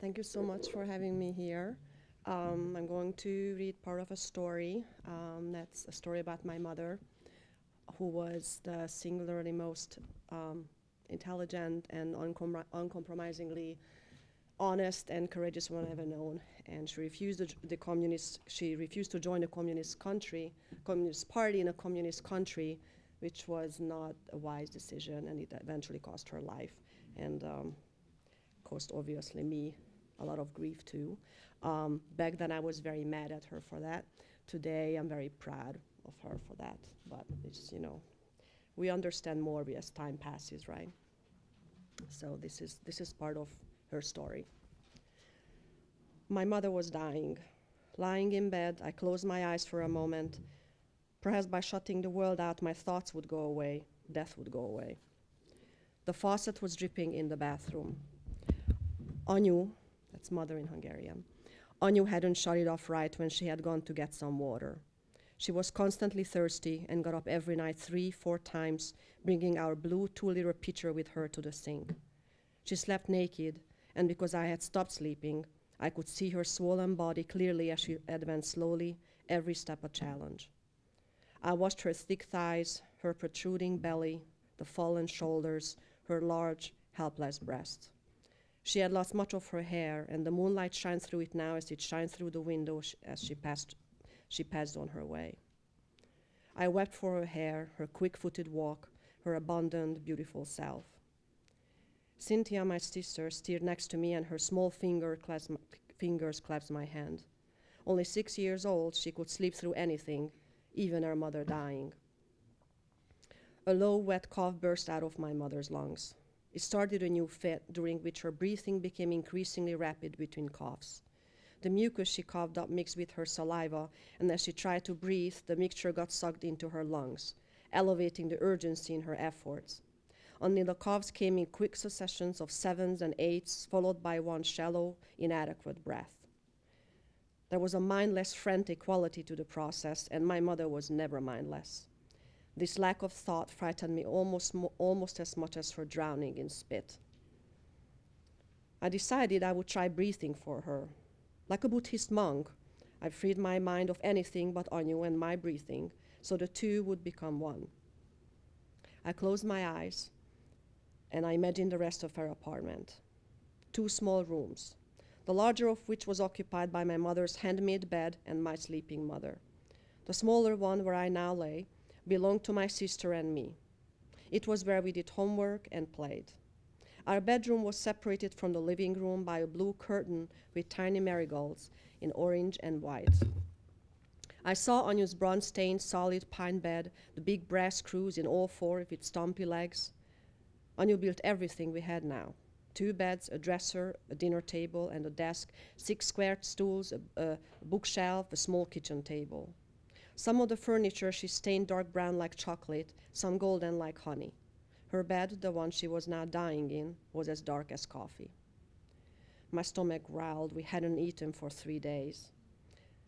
Thank you so much for having me here. I'm going to read part of a story. That's a story about my mother, who was the singularly most intelligent and uncompromisingly honest and courageous one I've ever known. And she refused the communist. She refused to join a communist party in a communist country, which was not a wise decision, and it eventually cost her life. And cost obviously me a lot of grief too. Back then I was very mad at her for that. Today I'm very proud of her for that. But it's, we understand more as time passes, right? So this is part of her story. My mother was dying. Lying in bed, I closed my eyes for a moment. Perhaps by shutting the world out, my thoughts would go away, death would go away. The faucet was dripping in the bathroom. Anyu, that's mother in Hungarian, Anyu hadn't shut it off right when she had gone to get some water. She was constantly thirsty and got up every night 3-4 times, bringing our blue 2-liter pitcher with her to the sink. She slept naked, and because I had stopped sleeping, I could see her swollen body clearly as she advanced slowly, every step a challenge. I watched her thick thighs, her protruding belly, the fallen shoulders, her large, helpless breasts. She had lost much of her hair, and the moonlight shined through it now as it shined through the window as she passed on her way. I wept for her hair, her quick-footed walk, her abundant, beautiful self. Cynthia, my sister, steered next to me, and her small fingers clasped my hand. Only 6 years old, she could sleep through anything, even her mother dying. A low, wet cough burst out of my mother's lungs. It started a new fit, during which her breathing became increasingly rapid between coughs. The mucus she coughed up mixed with her saliva, and as she tried to breathe, the mixture got sucked into her lungs, elevating the urgency in her efforts. Only the coughs came in quick successions of 7s and 8s, followed by one shallow, inadequate breath. There was a mindless, frantic quality to the process, and my mother was never mindless. This lack of thought frightened me almost as much as her drowning in spit. I decided I would try breathing for her. Like a Buddhist monk, I freed my mind of anything but Anyu and my breathing, so the two would become one. I closed my eyes, and I imagined the rest of her apartment. 2 small rooms, the larger of which was occupied by my mother's handmade bed and my sleeping mother. The smaller one, where I now lay, belonged to my sister and me. It was where we did homework and played. Our bedroom was separated from the living room by a blue curtain with tiny marigolds in orange and white. I saw Anyu's bronze-stained solid pine bed, the big brass screws in all 4 of its stumpy legs. Anyu built everything we had now. 2 beds, a dresser, a dinner table, and a desk, 6 square stools, a bookshelf, a small kitchen table. Some of the furniture she stained dark brown like chocolate, some golden like honey. Her bed, the one she was now dying in, was as dark as coffee. My stomach growled. We hadn't eaten for 3 days.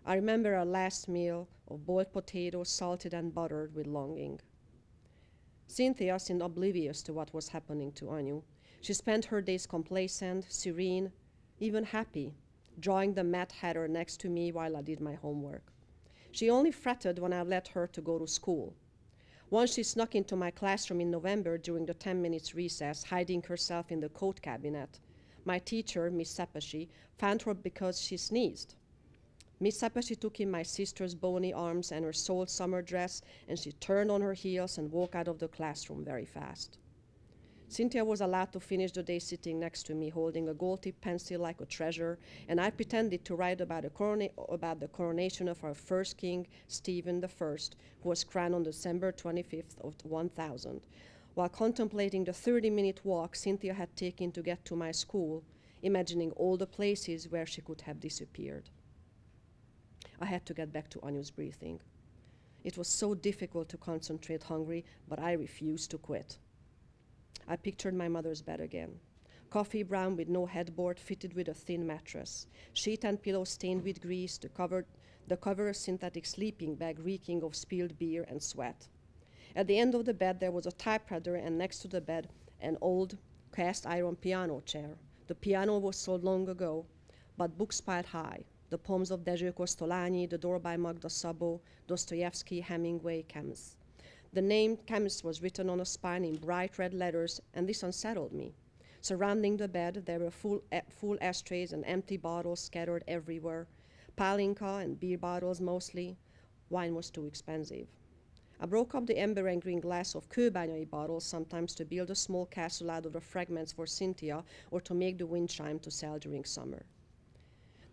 I remember our last meal of boiled potatoes, salted and buttered, with longing. Cynthia seemed oblivious to what was happening to Anyu. She spent her days complacent, serene, even happy, drawing the Mad Hatter next to me while I did my homework. She only fretted when I let her to go to school. Once she snuck into my classroom in November during the 10 minutes recess, hiding herself in the coat cabinet. My teacher, Miss Sapashi, found her because she sneezed. Miss Sapashi took in my sister's bony arms and her soiled summer dress, and she turned on her heels and walked out of the classroom very fast. Cynthia was allowed to finish the day sitting next to me, holding a gold-tipped pencil like a treasure, and I pretended to write about the coronation of our first king, Stephen I, who was crowned on December 25th of 1000, while contemplating the 30-minute walk Cynthia had taken to get to my school, imagining all the places where she could have disappeared. I had to get back to Anyu's breathing. It was so difficult to concentrate hungry, but I refused to quit. I pictured my mother's bed again. Coffee brown with no headboard, fitted with a thin mattress. Sheet and pillow stained with grease, the cover a synthetic sleeping bag reeking of spilled beer and sweat. At the end of the bed there was a typewriter, and next to the bed an old cast iron piano chair, The piano was sold long ago, but books piled high. The poems of Dezső Kosztolányi, The Door by Magda Szabó, Dostoevsky, Hemingway, Camus. The name Camus was written on a spine in bright red letters, and this unsettled me. Surrounding the bed, there were full ashtrays and empty bottles scattered everywhere. Palinka and beer bottles mostly. Wine was too expensive. I broke up the amber and green glass of kőbányai bottles sometimes to build a small castle out of the fragments for Cynthia or to make the wind chime to sell during summer.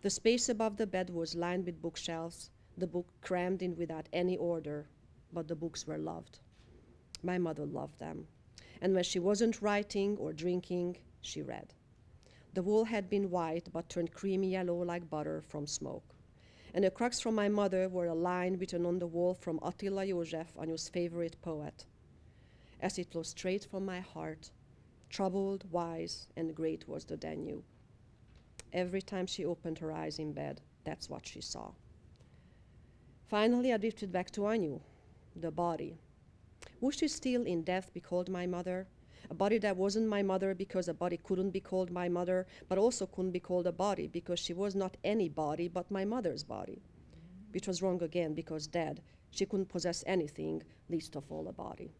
The space above the bed was lined with bookshelves, the book crammed in without any order, but the books were loved. My mother loved them. And when she wasn't writing or drinking, she read. The wall had been white but turned creamy yellow like butter from smoke. And the crux from my mother were a line written on the wall from Attila József, Anyu's favorite poet. As it flowed straight from my heart, troubled, wise, and great was the Danube. Every time she opened her eyes in bed, that's what she saw. Finally, I drifted back to Anyu, the body. Would she still in death be called my mother? A body that wasn't my mother because a body couldn't be called my mother, but also couldn't be called a body because she was not any body but my mother's body. Which was wrong again because dead, she couldn't possess anything, least of all a body.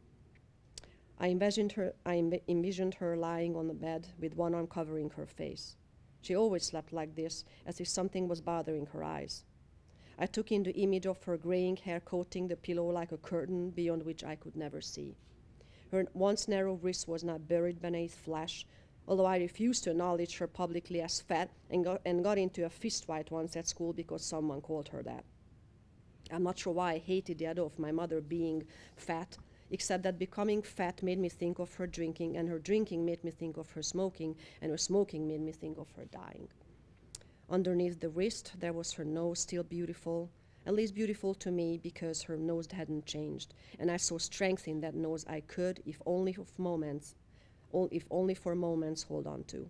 I envisioned her lying on the bed with one arm covering her face. She always slept like this, as if something was bothering her eyes. I took in the image of her graying hair coating the pillow like a curtain beyond which I could never see. Her once narrow wrist was now buried beneath flesh, although I refused to acknowledge her publicly as fat and got into a fist fight once at school because someone called her that. I'm not sure why I hated the idea of my mother being fat, except that becoming fat made me think of her drinking, and her drinking made me think of her smoking, and her smoking made me think of her dying. Underneath the wrist, there was her nose, still beautiful, at least beautiful to me because her nose hadn't changed, and I saw strength in that nose I could, if only for moments, hold on to.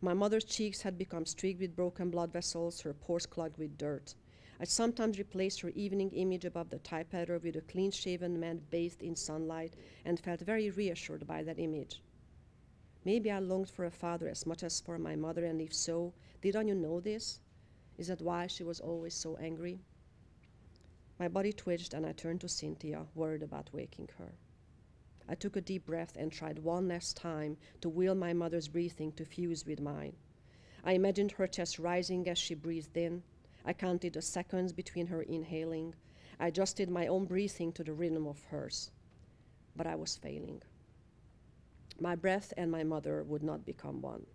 My mother's cheeks had become streaked with broken blood vessels, her pores clogged with dirt. I sometimes replaced her evening image above the typewriter with a clean-shaven man bathed in sunlight and felt very reassured by that image. Maybe I longed for a father as much as for my mother, and if so, did Anyu know this? Is that why she was always so angry? My body twitched and I turned to Cynthia, worried about waking her. I took a deep breath and tried one last time to will my mother's breathing to fuse with mine. I imagined her chest rising as she breathed in. I counted the seconds between her inhaling. I adjusted my own breathing to the rhythm of hers. But I was failing. My breath and my mother would not become one.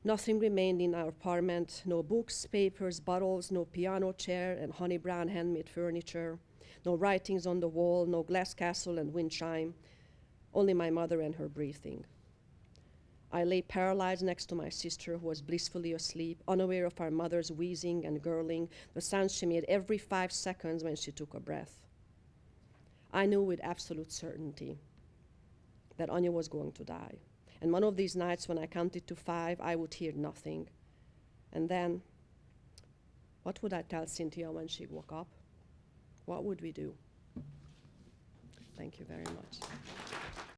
Nothing remained in our apartment, no books, papers, bottles, no piano chair and honey brown handmade furniture, no writings on the wall, no glass castle and wind chime, only my mother and her breathing. I lay paralyzed next to my sister, who was blissfully asleep, unaware of our mother's wheezing and gurgling, the sounds she made every 5 seconds when she took a breath. I knew with absolute certainty that Anya was going to die. And one of these nights when I counted to 5, I would hear nothing. And then, what would I tell Cynthia when she woke up? What would we do? Thank you very much.